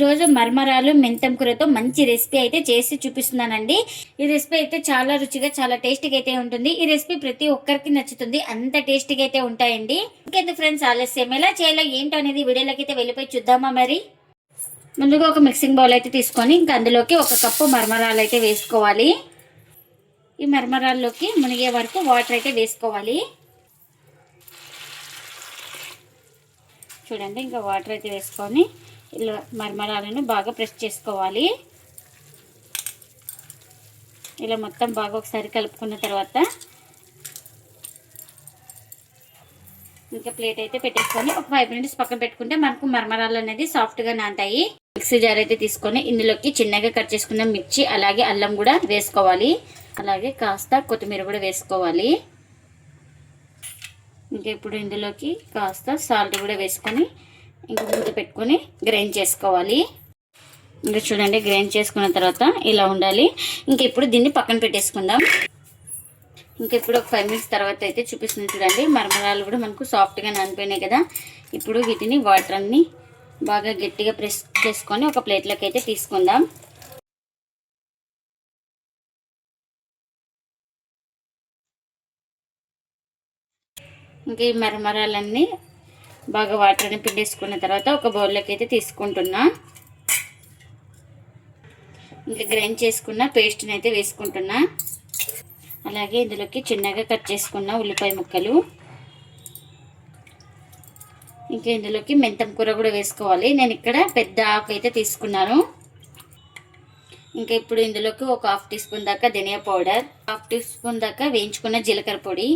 ఈరోజు మరమరాలు మెంతం కూరతో మంచి రెసిపీ అయితే చేసి చూపిస్తున్నానండి. ఈ రెసిపీ అయితే చాలా రుచిగా చాలా టేస్టీగా అయితే ఉంటుంది. ఈ రెసిపీ ప్రతి ఒక్కరికి నచ్చుతుంది, అంత టేస్టీగా అయితే ఉంటాయండి. ఇంకెందుకు ఫ్రెండ్స్ ఆలస్యం, ఎలా చేయాలో ఏంటో అనేది వీడియోలోకి అయితే వెళ్ళిపోయి చూద్దామా. మరి ముందుగా ఒక మిక్సింగ్ బౌల్ అయితే తీసుకొని ఇంకా అందులోకి 1 కప్పు మరమరాలు అయితే వేసుకోవాలి. ఈ మరమరాల్లోకి మునిగే వరకు వాటర్ అయితే వేసుకోవాలి. చూడండి, ఇంకా వాటర్ అయితే వేసుకొని ఇలా మరమరాలను బాగా ప్రెస్ చేసుకోవాలి. ఇలా మొత్తం బాగా ఒకసారి కలుపుకున్న తర్వాత ఇంకా ప్లేట్ అయితే పెట్టేసుకొని ఒక 5 మినిట్స్ పక్కన పెట్టుకుంటే మనకు మరమరాలు అనేది సాఫ్ట్గా నాంతాయి. మిక్సీ జార్ అయితే తీసుకొని ఇందులోకి చిన్నగా కట్ చేసుకున్న మిర్చి అలాగే అల్లం కూడా వేసుకోవాలి. అలాగే కాస్త కొత్తిమీర కూడా వేసుకోవాలి. ఇంకా ఇప్పుడు ఇందులోకి కాస్త సాల్ట్ కూడా వేసుకొని ఇంకా మూత పెట్టుకొని గ్రైండ్ చేసుకోవాలి. ఇంకా చూడండి, గ్రైండ్ చేసుకున్న తర్వాత ఇలా ఉండాలి. ఇంకా ఇప్పుడు దీన్ని పక్కన పెట్టేసుకుందాం. ఇంకా ఇప్పుడు ఒక 5 మినిట్స్ తర్వాత అయితే చూపిస్తుంది. చూడండి, మరమరాలు కూడా మనకు సాఫ్ట్గా నానిపోయినాయి కదా. ఇప్పుడు వీటిని వాటర్ అన్ని బాగా గట్టిగా ప్రెస్ చేసుకొని ఒక ప్లేట్లోకి అయితే తీసుకుందాం. ఇంకా ఈ మరమరాలన్నీ బాగా వాటర్ని పిండేసుకున్న తర్వాత ఒక బౌల్లోకి అయితే తీసుకుంటున్నా. ఇంకా గ్రైండ్ చేసుకున్న పేస్ట్ని అయితే వేసుకుంటున్నా. అలాగే ఇందులోకి చిన్నగా కట్ చేసుకున్న ఉల్లిపాయ ముక్కలు, ఇంకా ఇందులోకి మెంతం కూర కూడా వేసుకోవాలి. నేను ఇక్కడ పెద్ద ఆకు అయితే తీసుకున్నాను. ఇంకా ఇప్పుడు ఇందులోకి ఒక 1/2 టీ స్పూన్ దాకా ధనియా పౌడర్, 1/2 టీ స్పూన్ దాకా వేయించుకున్న జీలకర్ర పొడి,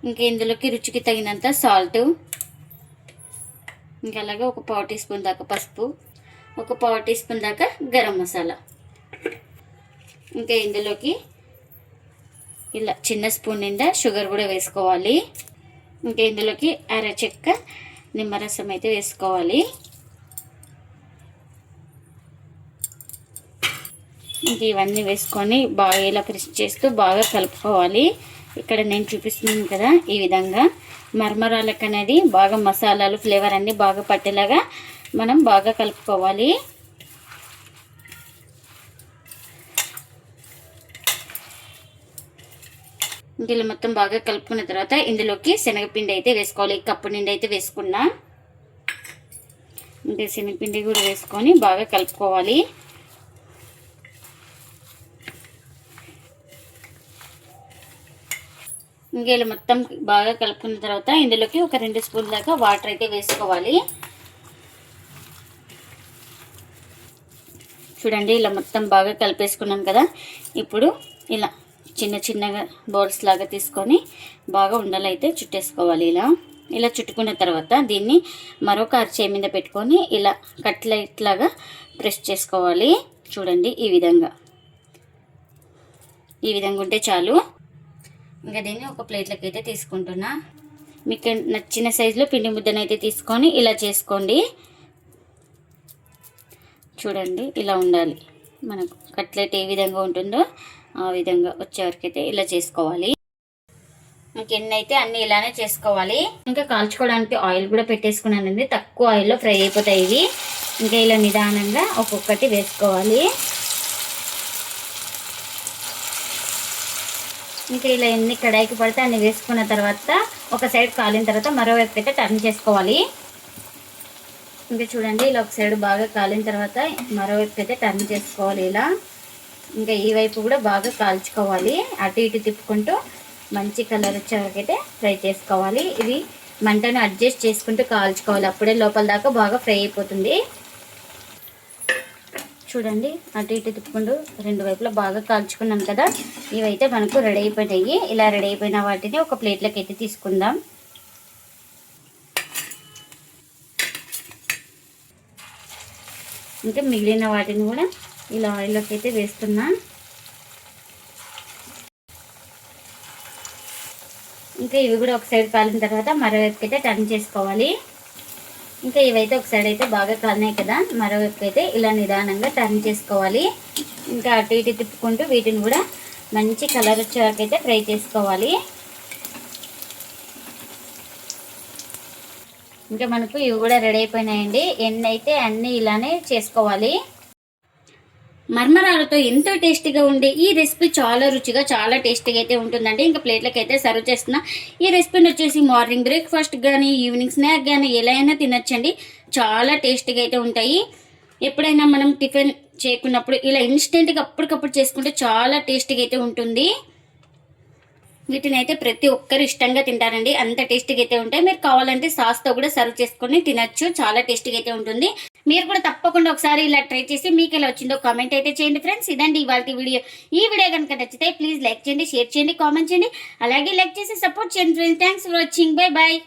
ఇంకా ఇందులోకి రుచికి తగినంత సాల్ట్, ఇంకా అలాగే ఒక 1/4 టీ స్పూన్ దాకా పసుపు, ఒక 1/4 టీ స్పూన్ దాకా గరం మసాలా. ఇంకా ఇందులోకి ఇలా చిన్న స్పూన్ నిండా షుగర్ కూడా వేసుకోవాలి. ఇంకా ఇందులోకి అరచెక్క నిమ్మరసం అయితే వేసుకోవాలి. ఇంక ఇవన్నీ వేసుకొని బాగా ఇలా ప్రెస్ చేస్తూ బాగా కలుపుకోవాలి. ఇక్కడ నేను చూపిస్తున్నాను కదా, ఈ విధంగా మరమరాలకు అనేది బాగా మసాలాలు ఫ్లేవర్ అన్నీ బాగా పట్టేలాగా మనం బాగా కలుపుకోవాలి. ఇందులో మొత్తం బాగా కలుపుకున్న తర్వాత ఇందులోకి శనగపిండి అయితే వేసుకోవాలి. కప్పు నిండి అయితే వేసుకున్నా. ఇంకా శనగపిండి కూడా వేసుకొని బాగా కలుపుకోవాలి. ఇంకా ఇలా మొత్తం బాగా కలుపుకున్న తర్వాత ఇందులోకి ఒక 2 స్పూన్ల దాకా వాటర్ అయితే వేసుకోవాలి. చూడండి, ఇలా మొత్తం బాగా కలిపేసుకున్నాం కదా. ఇప్పుడు ఇలా చిన్న చిన్నగా బౌల్స్ లాగా తీసుకొని బాగా ఉండలు అయితే చుట్టేసుకోవాలి. ఇలా చుట్టుకున్న తర్వాత దీన్ని మరొక అరచేయి మీద పెట్టుకొని ఇలా కట్లెట్ లాగా ప్రెస్ చేసుకోవాలి. చూడండి, ఈ విధంగా ఉంటే చాలు. ఇంకా దీన్ని ఒక ప్లేట్లోకి అయితే తీసుకుంటున్నా. మీకు నచ్చిన సైజులో పిండి ముద్దను అయితే తీసుకొని ఇలా చేసుకోండి. చూడండి, ఇలా ఉండాలి. మనకు కట్లెట్ ఏ విధంగా ఉంటుందో ఆ విధంగా వచ్చేవరకైతే ఇలా చేసుకోవాలి. ఇంకెన్ని అయితే అన్నీ ఇలానే చేసుకోవాలి. ఇంకా కాల్చుకోవడానికి ఆయిల్ కూడా పెట్టేసుకున్నానండి. తక్కువ ఆయిల్లో ఫ్రై అయిపోతాయి ఇవి. ఇంకా ఇలా నిదానంగా ఒక్కొక్కటి వేసుకోవాలి. ఇంకా ఇలా ఎన్ని కడాయికి పడితే అన్ని వేసుకున్న తర్వాత ఒక సైడ్ కాలిన తర్వాత మరోవైపు అయితే టర్న్ చేసుకోవాలి. ఇంకా చూడండి, ఇలా ఒక సైడ్ బాగా కాలిన తర్వాత మరోవైపు అయితే టర్న్ చేసుకోవాలి. ఇంకా ఈ వైపు కూడా బాగా కాల్చుకోవాలి. అటు ఇటు తిప్పుకుంటూ మంచి కలర్ వచ్చే వరకు అయితే ఫ్రై చేసుకోవాలి. ఇది మంటను అడ్జస్ట్ చేసుకుంటూ కాల్చుకోవాలి. అప్పుడే లోపల దాకా బాగా ఫ్రై అయిపోతుంది. చూడండి, అటు ఇటు తిప్పుకుంటూ 2 వైపులా బాగా కాల్చుకున్నాం కదా. ఇవైతే మనకు రెడీ అయిపోయినాయి. ఇలా రెడీ అయిపోయిన వాటిని ఒక ప్లేట్లోకి అయితే తీసుకుందాం. ఇంకా మిగిలిన వాటిని కూడా ఇలా ఆయిల్లోకి అయితే వేస్తున్నా. ఇంకా ఇవి కూడా ఒక సైడ్ కాలిన తర్వాత మరోవైపు అయితే టర్న్ చేసుకోవాలి. ఇంకా ఇవైతే ఒక సైడ్ అయితే బాగా కాలినాయి కదా, మరోవైపు అయితే ఇలా నిదానంగా టర్న్ చేసుకోవాలి. ఇంకా అటు ఇటు తిప్పుకుంటూ వీటిని కూడా మంచి కలర్ వచ్చే వరకు అయితే ఫ్రై చేసుకోవాలి. ఇంకా మనకు ఇవి కూడా రెడీ అయిపోయినాయండి. ఎన్ని అయితే అన్నీ ఇలానే చేసుకోవాలి. మర్మరాలతో ఎంతో టేస్టీగా ఉండే ఈ రెసిపీ చాలా రుచిగా చాలా టేస్టీగా అయితే ఉంటుందండి. ఇంకా ప్లేట్లకి అయితే సర్వ్ చేస్తున్నా. ఈ రెసిపీని వచ్చేసి మార్నింగ్ బ్రేక్ఫాస్ట్ కానీ ఈవినింగ్ స్నాక్ కానీ ఎలా అయినా తినచ్చండి. చాలా టేస్టీగా అయితే ఉంటాయి. ఎప్పుడైనా మనం టిఫిన్ చేయకున్నప్పుడు ఇలా ఇన్స్టెంట్గా అప్పటికప్పుడు చేసుకుంటే చాలా టేస్టీగా అయితే ఉంటుంది. వీటిని అయితే ప్రతి ఒక్కరు ఇష్టంగా తింటారండి. అంత టేస్టీగా అయితే ఉంటాయి. మీరు కావాలంటే సాస్తో కూడా సర్వ్ చేసుకొని తినచ్చు. చాలా టేస్టీగా అయితే ఉంటుంది. మీరు కూడా తప్పకుండా ఒకసారి ఇలా ట్రై చేసి మీకు ఎలా వచ్చిందో కామెంట్ అయితే చేయండి ఫ్రెండ్స్. ఇదండి ఇవాళ వీడియో. ఈ వీడియో కనుక నచ్చితే ప్లీజ్ లైక్ చేయండి, షేర్ చేయండి, కామెంట్ చేయండి. అలాగే లైక్ చేసి సపోర్ట్ చేయండి friends. Thanks for watching. Bye bye.